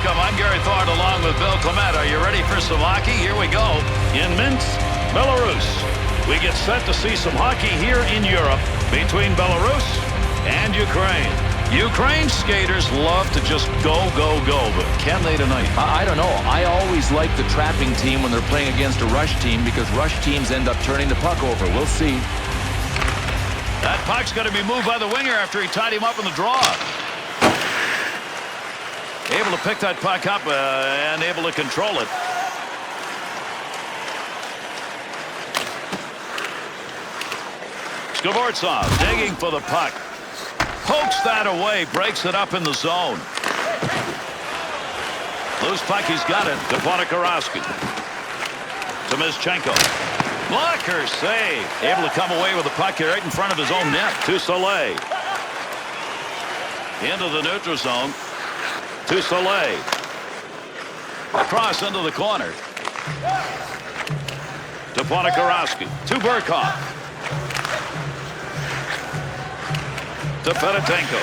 welcome. I'm Gary Thorne along with Bill Clement. Are you ready for some hockey? Here we go. In Minsk, Belarus, we get set to see some hockey here in Europe between Belarus and Ukraine. Ukraine skaters love to just go, but can they tonight? I don't know. I always like the trapping team when they're playing against a rush team because rush teams end up turning the puck over. We'll see. That puck's going to be moved by the winger after he tied him up in the draw. Able to pick that puck up and able to control it. Skvortsov digging for the puck. Pokes that away, breaks it up in the zone. Loose puck, he's got it. To Ponikarovsky. To Mischenko. Blocker save. Able to come away with the puck here right in front of his own net. To Soleil. Into the neutral zone. To Soleil. Across into the corner. To Ponikarovsky. To Burkov. To Fedotenko.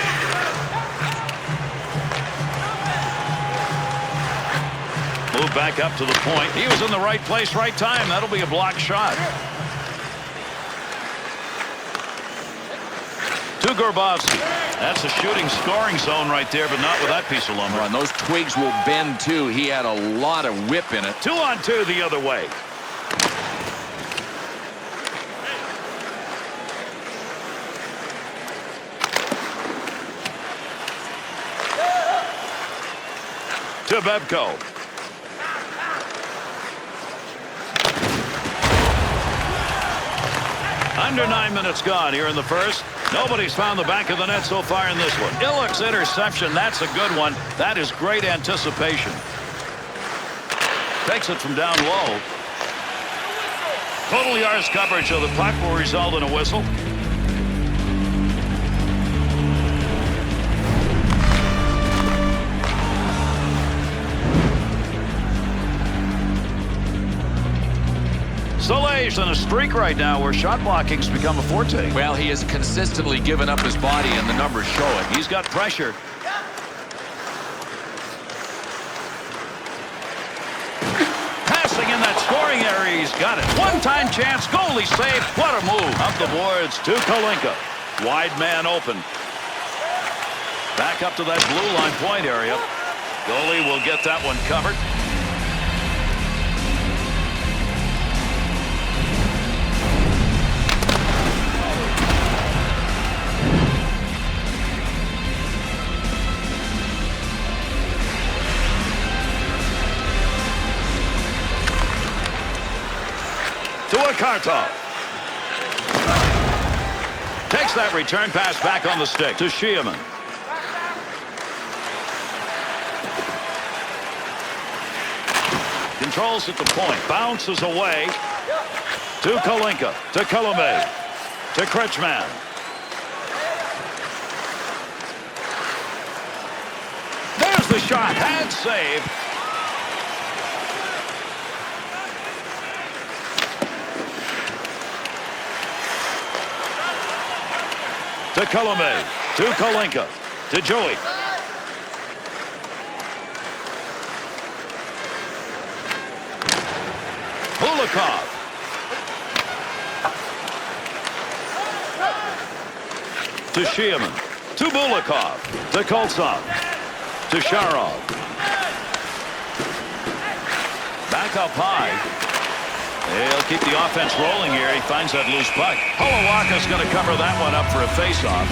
Move back up to the point. He was in the right place, right time. That'll be a blocked shot. To Grabowski. That's a shooting scoring zone right there, but not with that piece of lumber. And those twigs will bend too. He had a lot of whip in it. 2-on-2 the other way. To Bebko. Under 9 minutes gone here in the first. Nobody's found the back of the net so far in this one. Illick's interception, that's a good one. That is great anticipation. Takes it from down low. Total yards coverage of the puck will result in a whistle. Soleil's in a streak right now where shot blocking's become a forte. Well, he has consistently given up his body, and the numbers show it. He's got pressure. Passing in that scoring area, he's got it. One-time chance, goalie save. What a move. Up the boards to Kalinka. Wide man open. Back up to that blue line point area. Goalie will get that one covered. To Kartov. Takes that return pass back on the stick to Sheeman. Controls at the point. Bounces away. To Kalinka. To Colomé. To Kretschmann. There's the shot. Had save. To Colomé. To Kalinka. To Joey. Bulikov. To Sheeman. To Bulikov. To Koltsov. To Sharov. Back up high. He'll keep the offense rolling here. He finds that loose puck. Holowaka's going to cover that one up for a faceoff.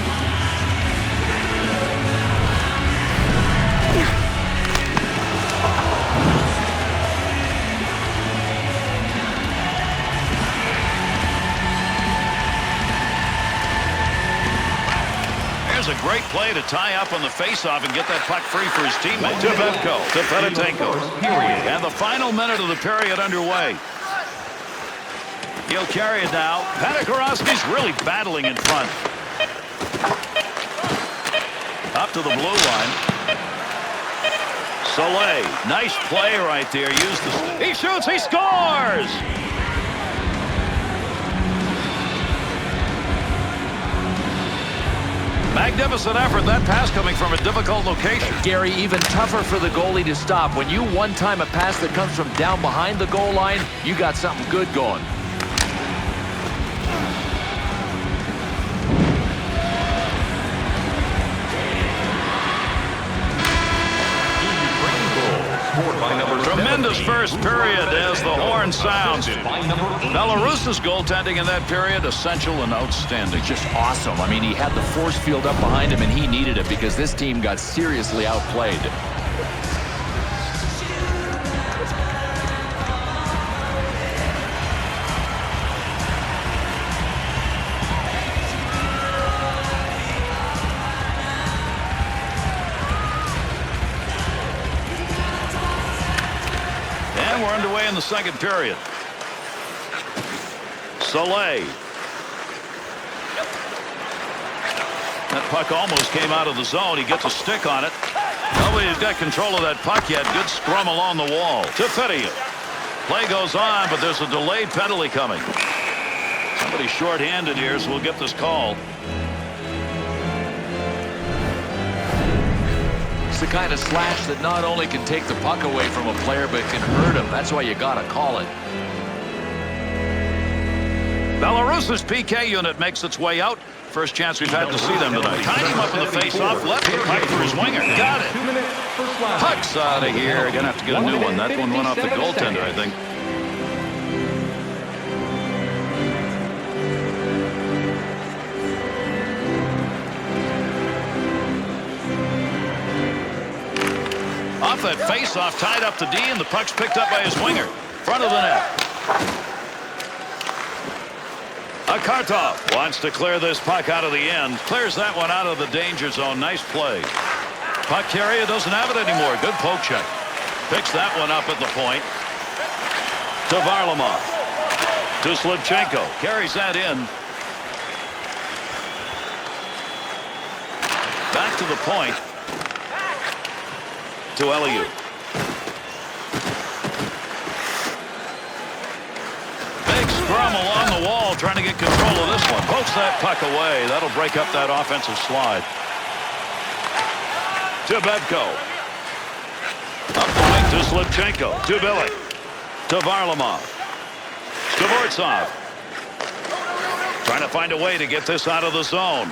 There's a great play to tie up on the faceoff and get that puck free for his teammate. To Bebko. To Fedotenko. And the final minute of the period underway. He'll carry it now. Ponikarovsky's really battling in front. Up to the blue line. Soleil. Nice play right there. He shoots. He scores! magnificent effort. That pass coming from a difficult location. Gary, even tougher for the goalie to stop. When you one-time a pass that comes from down behind the goal line, you got something good going. Tremendous first period as the horn sounds. Belarus's goaltending in that period, essential and outstanding. Just awesome. I mean, he had the force field up behind him, and he needed it because this team got seriously outplayed. We're underway in the second period. Soleil. That puck almost came out of the zone. He gets a stick on it. Nobody's got control of that puck yet. Good scrum along the wall. To Fidia. Play goes on, but there's a delayed penalty coming. Somebody short-handed here, so we'll get this call. The kind of slash that not only can take the puck away from a player but can hurt him. That's why you gotta call it. Belarus's PK unit makes its way out. First chance we've had to see them tonight. Tied him up in the face-off, left the puck for his winger. Got it. Puck's out of here. Gonna have to get a new one. That one went off the goaltender, I think. Off that face-off, tied up to D, and the puck's picked up by his winger. Front of the net. Akartov wants to clear this puck out of the end. Clears that one out of the danger zone. Nice play. Puck carrier doesn't have it anymore. Good poke check. Picks that one up at the point. To Varlamov. To Slivchenko. Carries that in. Back to the point. To Eliu. Big scrum along the wall trying to get control of this one. Pokes that puck away. That'll break up that offensive slide. To Bebko. Up the wing to Slivchenko. To Billy. To Varlamov. Skvortsov. Trying to find a way to get this out of the zone.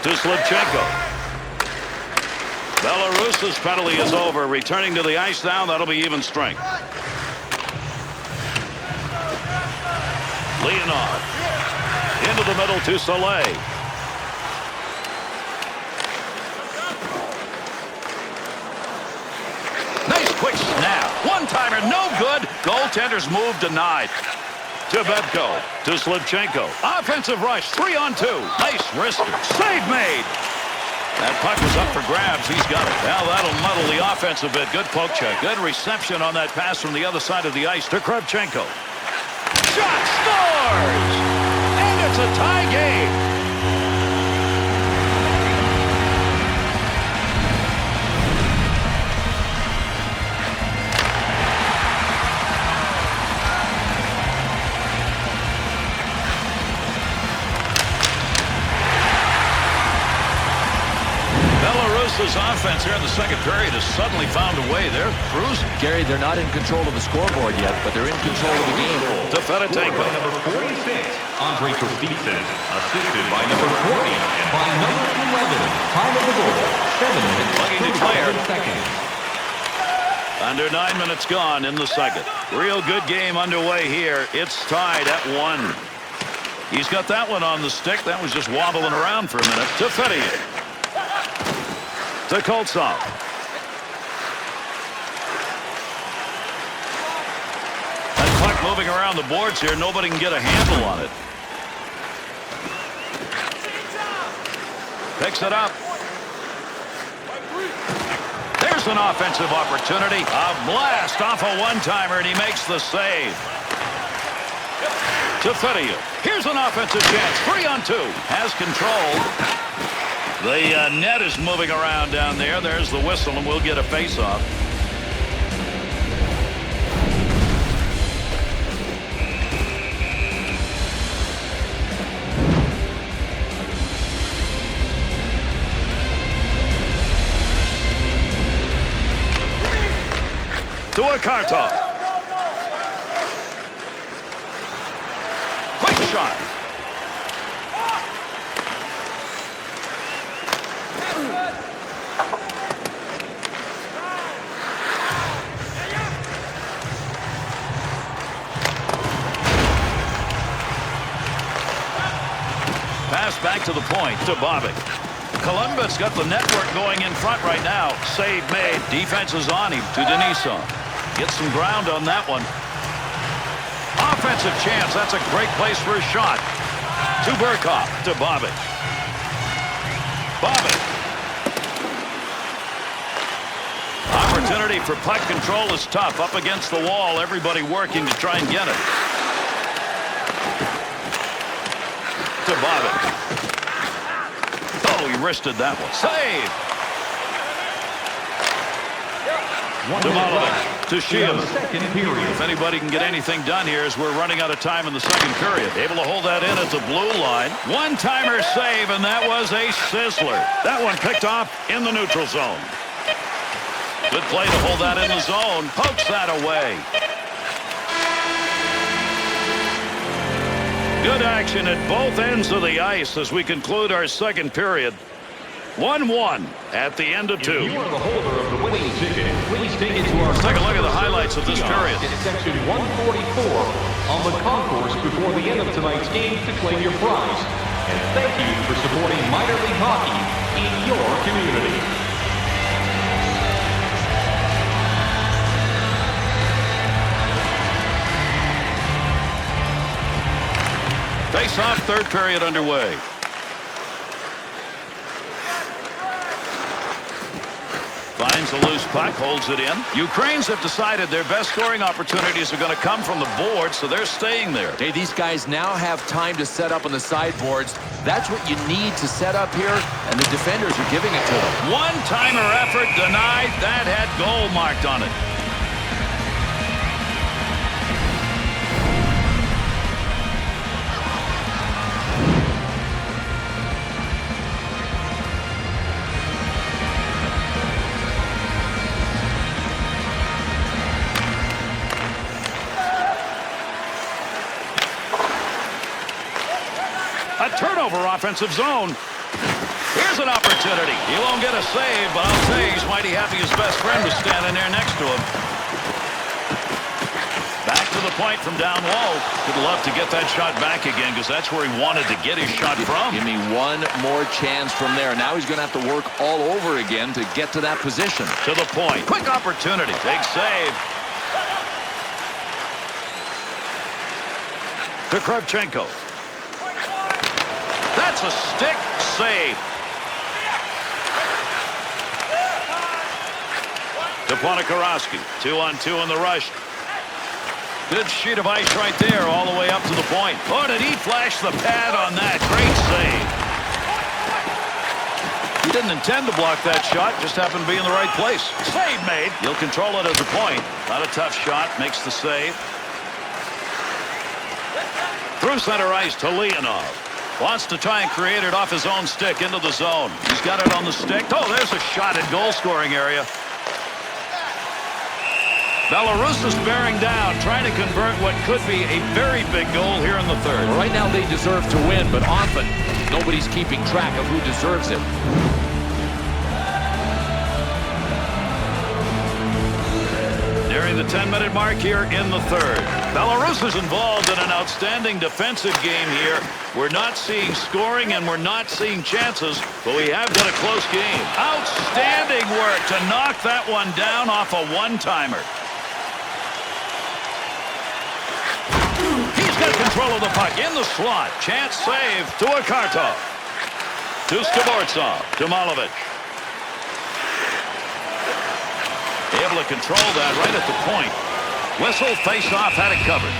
To Slivchenko. Belarus's penalty is over. Returning to the ice now. That'll be even strength. Leonard. Into the middle to Soleil. Nice quick snap. One-timer, no good. Goaltender's move denied. To Bebko. To Slivchenko. Offensive rush. 3-on-2. Nice wrister. Save made. That puck was up for grabs. He's got it. Now that'll muddle the offense a bit. Good poke check. Good reception on that pass from the other side of the ice to Kravchenko. Shot scores! And it's a tie game. Belarus's offense here in the second period has suddenly found a way. They're cruising. Gary, they're not in control of the scoreboard yet, but they're in control of the game. To Fedotenko. Number 46, Andre Kostitsin, assisted by number 40 and by number 11. Time of the goal, 7 minutes, Looking to clear. 37 seconds. Under 9 minutes gone in the second. Real good game underway here. It's tied at 1. He's got that one on the stick. That was just wobbling around for a minute. To Fedie. To Koltsov. That puck moving around the boards here. Nobody can get a handle on it. Picks it up. There's an offensive opportunity. A blast off a one-timer, and he makes the save. To Fedie. Here's an offensive chance. 3-on-2. Has control. The net is moving around down there. There's the whistle, and we'll get a face-off. to Akartov. Quick shot. Pass back to the point to Bobic. Columbus got the network going in front right now. Save made. Defense is on him to Denisov. Gets some ground on that one. Offensive chance. That's a great place for a shot. To Burkhoff. To Bobic. Bobic. Opportunity for puck control is tough. Up against the wall. Everybody working to try and get it. To Bobic. Oh, he wristed that one. Save. To Malovic. To Shields. If anybody can get anything done here as we're running out of time in the second period. Able to hold that in at the blue line. One-timer save, and that was a sizzler. That one picked off in the neutral zone. Good play to hold that in the zone. Pokes that away. Good action at both ends of the ice as we conclude our second period. 1-1 at the end of 2. If you are the holder of the winning ticket, please take it to our... Let's take a look at the highlights of this period. In section 144 on the concourse before the end of tonight's game to claim your prize. And thank you for supporting minor league hockey in your community. Face-off, third period underway. Finds a loose puck, holds it in. Ukrainians have decided their best scoring opportunities are going to come from the board, so they're staying there. Hey, these guys now have time to set up on the sideboards. That's what you need to set up here, and the defenders are giving it to them. One-timer effort denied. That had goal marked on it. A turnover offensive zone. Here's an opportunity. He won't get a save, but I'll say he's mighty happy his best friend was standing there next to him. Back to the point from down low. Would love to get that shot back again because that's where he wanted to get his shot from. Give me one more chance from there. Now he's going to have to work all over again to get to that position. To the point. Quick opportunity. Big save. To Kravchenko. That's a stick save. To Ponikarovsky. 2-on-2 in the rush. Good sheet of ice right there all the way up to the point. Oh, did he flash the pad on that? Great save. He didn't intend to block that shot. Just happened to be in the right place. Save made. He'll control it at the point. Not a tough shot. Makes the save. Through center ice to Leonov. Wants to try and create it off his own stick into the zone. He's got it on the stick. Oh, there's a shot at goal-scoring area. Belarus is bearing down, trying to convert what could be a very big goal here in the third. Well, right now they deserve to win, but often nobody's keeping track of who deserves it. Nearing the 10-minute mark here in the third. Belarus is involved in an outstanding defensive game here. We're not seeing scoring and we're not seeing chances, but we have got a close game. Outstanding work to knock that one down off a one-timer. He's got control of the puck in the slot. Chance save to Akartov. To Skvortsov. To Malovic. Able to control that right at the point. Whistle, face-off, had it covered.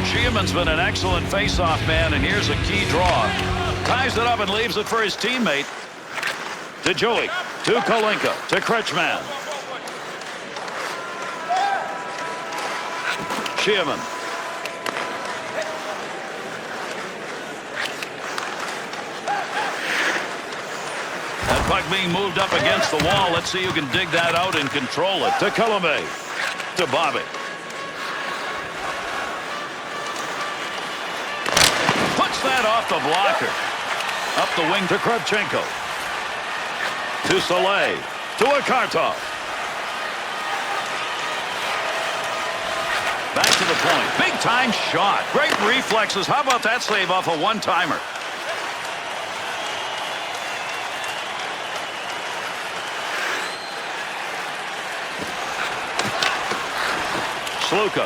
Sheeman's been an excellent face-off man, and here's a key draw. Ties it up and leaves it for his teammate. To Joey. To Kolinka. To Kretschmann. Sheeman. Puck being moved up against the wall. Let's see who can dig that out and control it. To Colomé. To Bobby. Puts that off the blocker. Up the wing to Kravchenko. To Soleil. To Akartov. Back to the point. Big time shot. Great reflexes. How about that save off a one-timer? Sluka.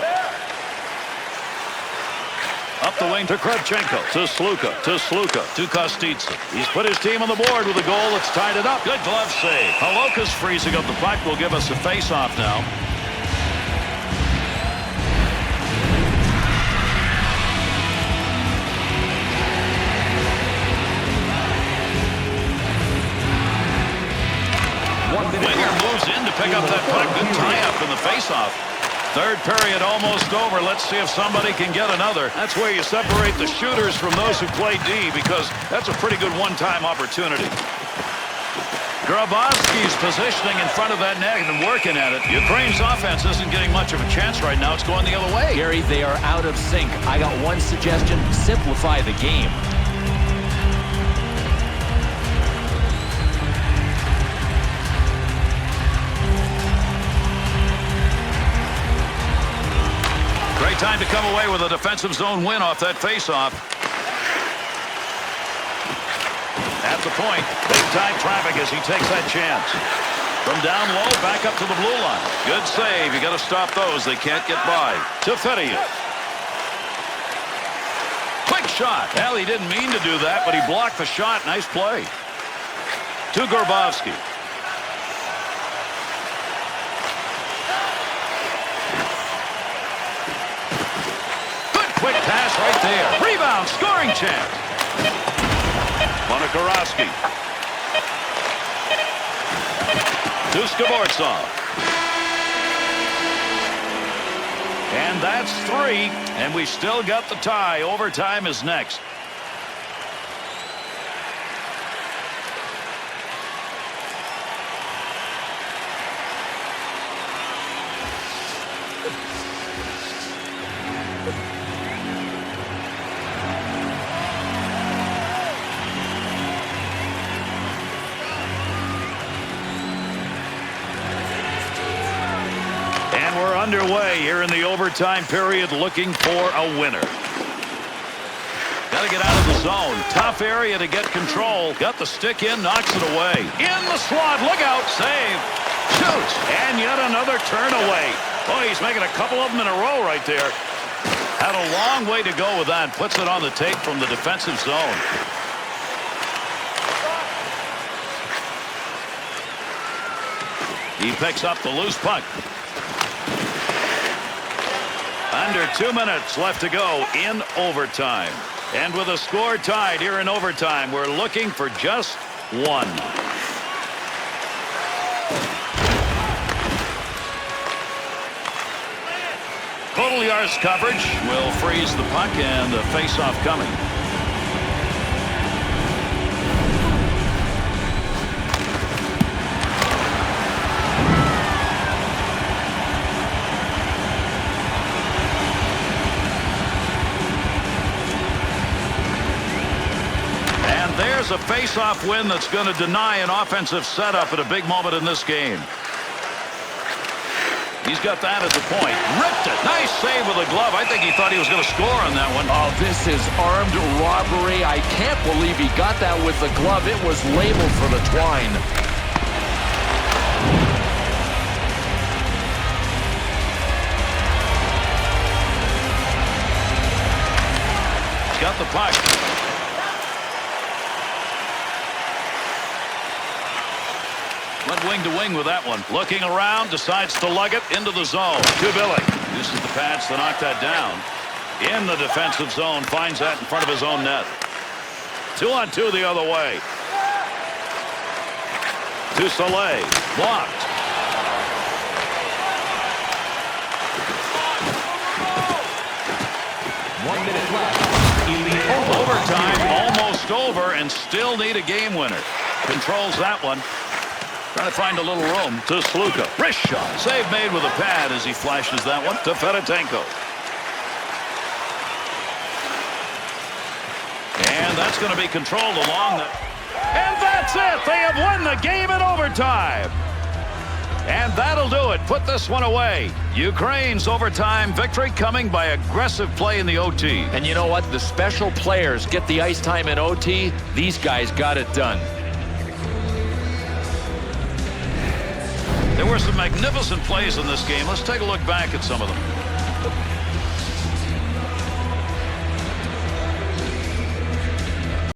Up the wing to Kravchenko. To Sluka. To Sluka. To Kostitsa. He's put his team on the board with a goal that's tied it up. Good glove save. Holoka's freezing up the puck. Will give us a face-off now. Winger moves in to pick up that puck. Good tie-up in the face-off. Third period almost over. Let's see if somebody can get another. That's where you separate the shooters from those who play D, because that's a pretty good one-time opportunity. Grabowski's positioning in front of that net and working at it. Ukraine's offense isn't getting much of a chance right now. It's going the other way. Gary, they are out of sync. I got one suggestion. Simplify the game. Great time to come away with a defensive zone win off that faceoff. At the point, big-time traffic as he takes that chance. From down low, back up to the blue line. Good save. You got to stop those. They can't get by. To Fedorov. Quick shot. Well, he didn't mean to do that, but he blocked the shot. Nice play. To Grabowski. Quick pass right there. Rebound, scoring chance. Monokorowski. To Skvortsov. And that's 3, and we still got the tie. Overtime is next. Underway here in the overtime period, looking for a winner. Got to get out of the zone. Tough area to get control. Got the stick in, knocks it away. In the slot, look out, save. Shoots, and yet another turn away. Boy, he's making a couple of them in a row right there. Had a long way to go with that. Puts it on the tape from the defensive zone. He picks up the loose puck. Under 2 minutes left to go in overtime. And with a score tied here in overtime, we're looking for just one. Total yards coverage will freeze the puck and the face-off coming. There's a face-off win that's going to deny an offensive setup at a big moment in this game. He's got that at the point. Ripped it. Nice save with a glove. I think he thought he was going to score on that one. Oh, this is armed robbery. I can't believe he got that with the glove. It was labeled for the twine. He's got the puck. Went wing to wing with that one. Looking around, decides to lug it into the zone. To Billy. Uses the pads to knock that down. In the defensive zone. Finds that in front of his own net. 2-on-2 the other way. To Soleil. Blocked. One minute left. Overtime almost over and still need a game winner. Controls that one. Trying to find a little room to Sluka. Wrist shot. Save made with a pad as he flashes that one to Fedotenko. And that's going to be controlled along the... And that's it! They have won the game in overtime! And that'll do it. Put this one away. Ukraine's overtime victory coming by aggressive play in the OT. And you know what? The special players get the ice time in OT. These guys got it done. There were some magnificent plays in this game. Let's take a look back at some of them.